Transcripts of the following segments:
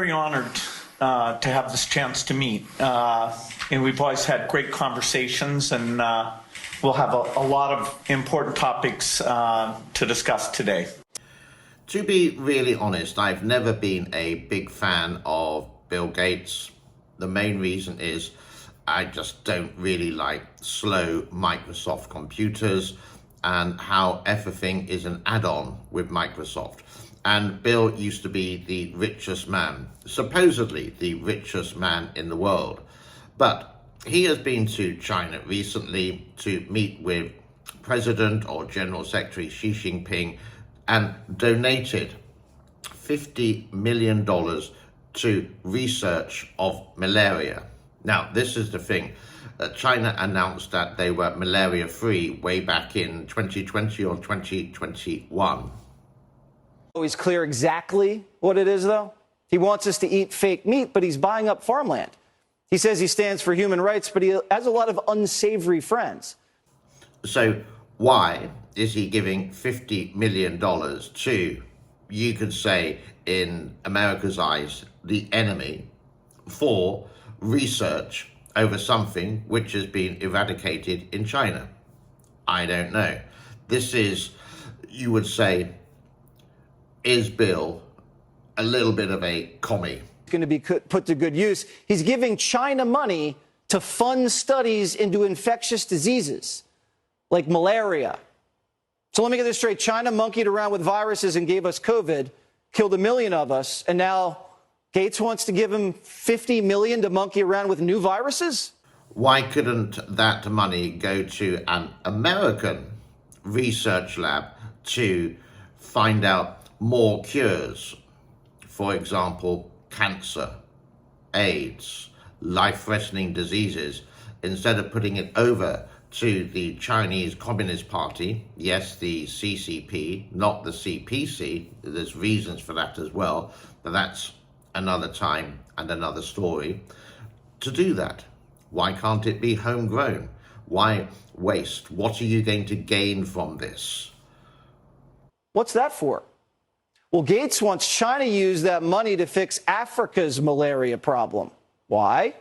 Very honored to have this chance to meet. And we've always had great conversations, and we'll have a lot of important topics to discuss today. To be really honest, I've never been a big fan of Bill Gates. The main reason is I just don't really like slow Microsoft computers and how everything is an add-on with Microsoft. And Bill used to be the richest man, supposedly the richest man in the world. But he has been to China recently to meet with President or General Secretary Xi Jinping and donated $50 million to research of malaria. Now, this is the thing. China announced that they were malaria-free way back in 2020 or 2021. He's clear exactly what it is, though. He wants us to eat fake meat, but he's buying up farmland. He says he stands for human rights, but he has a lot of unsavory friends. So why is he giving $50 million to, you could say, in America's eyes, the enemy, for research over something which has been eradicated in China? I don't know. This is, you would say, is Bill a little bit of a commie? Going to be put to good use. He's giving China money to fund studies into infectious diseases like malaria. So let me get this straight. China monkeyed around with viruses and gave us COVID, killed 1 million of us, and now Gates wants to give him $50 million to monkey around with new viruses? Why couldn't that money go to an American research lab to find out more cures? For example, cancer, AIDS, life-threatening diseases, instead of putting it over to the Chinese Communist Party, yes, the CCP, not the CPC. There's reasons for that as well, but that's another time and another story. To do that, why can't it be homegrown? Why waste? What are you going to gain from this? What's that for? Well, Gates wants China to use that money to fix Africa's malaria problem. Why?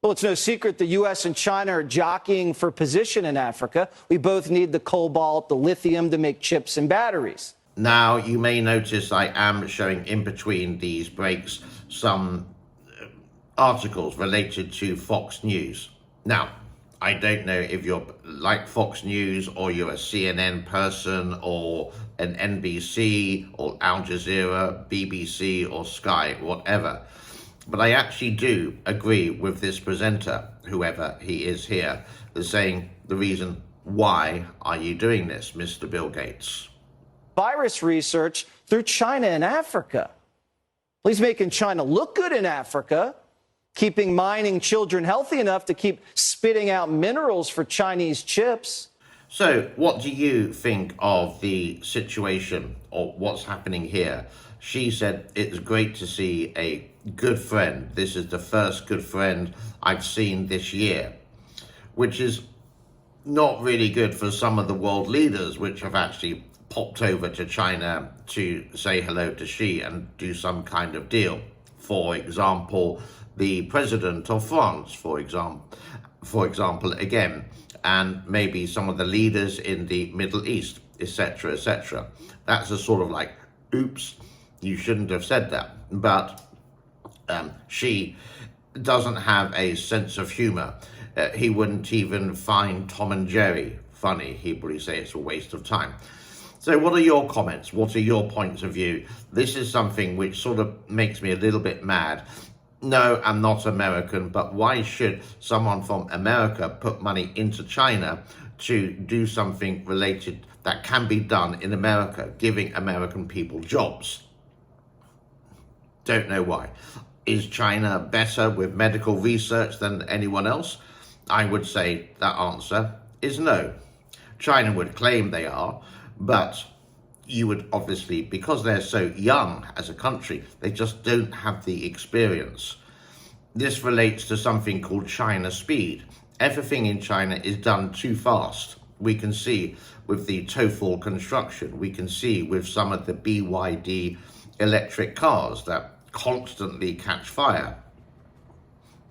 Well, it's no secret the U.S. and China are jockeying for position in Africa. We both need the cobalt, the lithium to make chips and batteries. Now, you may notice I am showing in between these breaks some articles related to Fox News. Now, I don't know if you're like Fox News or you're a CNN person or an NBC or Al Jazeera, BBC or Sky, whatever. But I actually do agree with this presenter, whoever he is here, is saying the reason why are you doing this, Mr. Bill Gates? Virus research through China and Africa. He's making China look good in Africa, keeping mining children healthy enough to keep spitting out minerals for Chinese chips. So what do you think of the situation or what's happening here? She said it's great to see a good friend. This is the first good friend I've seen this year, which is not really good for some of the world leaders which have actually popped over to China to say hello to Xi and do some kind of deal. For example, the president of France, for example, again, and maybe some of the leaders in the Middle East, etc., etc. That's a sort of like, oops, you shouldn't have said that. But Xi doesn't have a sense of humor. He wouldn't even find Tom and Jerry funny. He'd probably say it's a waste of time. So what are your comments? What are your points of view? This is something which sort of makes me a little bit mad. No, I'm not American, but why should someone from America put money into China to do something related that can be done in America, giving American people jobs? Don't know why. Is China better with medical research than anyone else? I would say that answer is no. China would claim they are, but you would obviously, because they're so young as a country, they just don't have the experience. This relates to something called China speed. Everything in China is done too fast. We can see with the TOEFL construction, we can see with some of the BYD electric cars that constantly catch fire.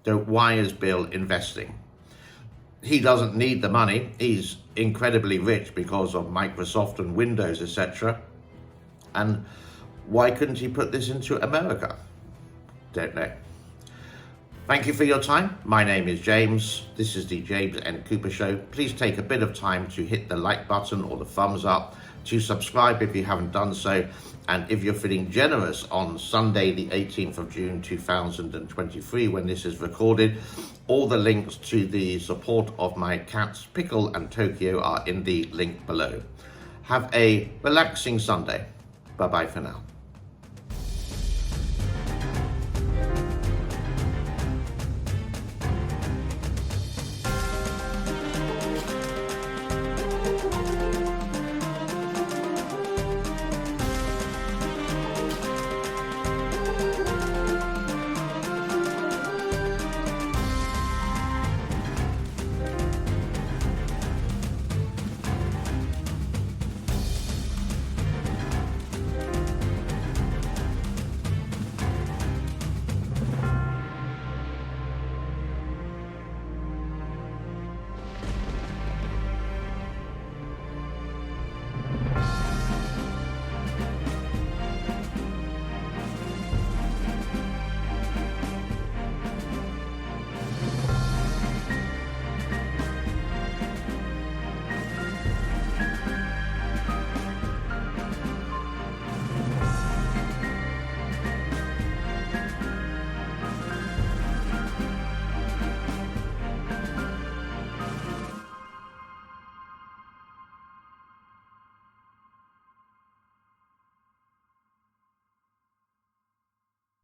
So why is Bill investing? He doesn't need the money. He's incredibly rich because of Microsoft and Windows, etc. And why couldn't he put this into America? Don't know. Thank you for your time. My name is James. This is the James N. Cooper Show. Please take a bit of time to hit the like button or the thumbs up, to subscribe if you haven't done so, and if you're feeling generous on Sunday the 18th of June 2023 when this is recorded, all the links to the support of my cats Pickle and Tokyo are in the link below. Have a relaxing Sunday. Bye bye for now.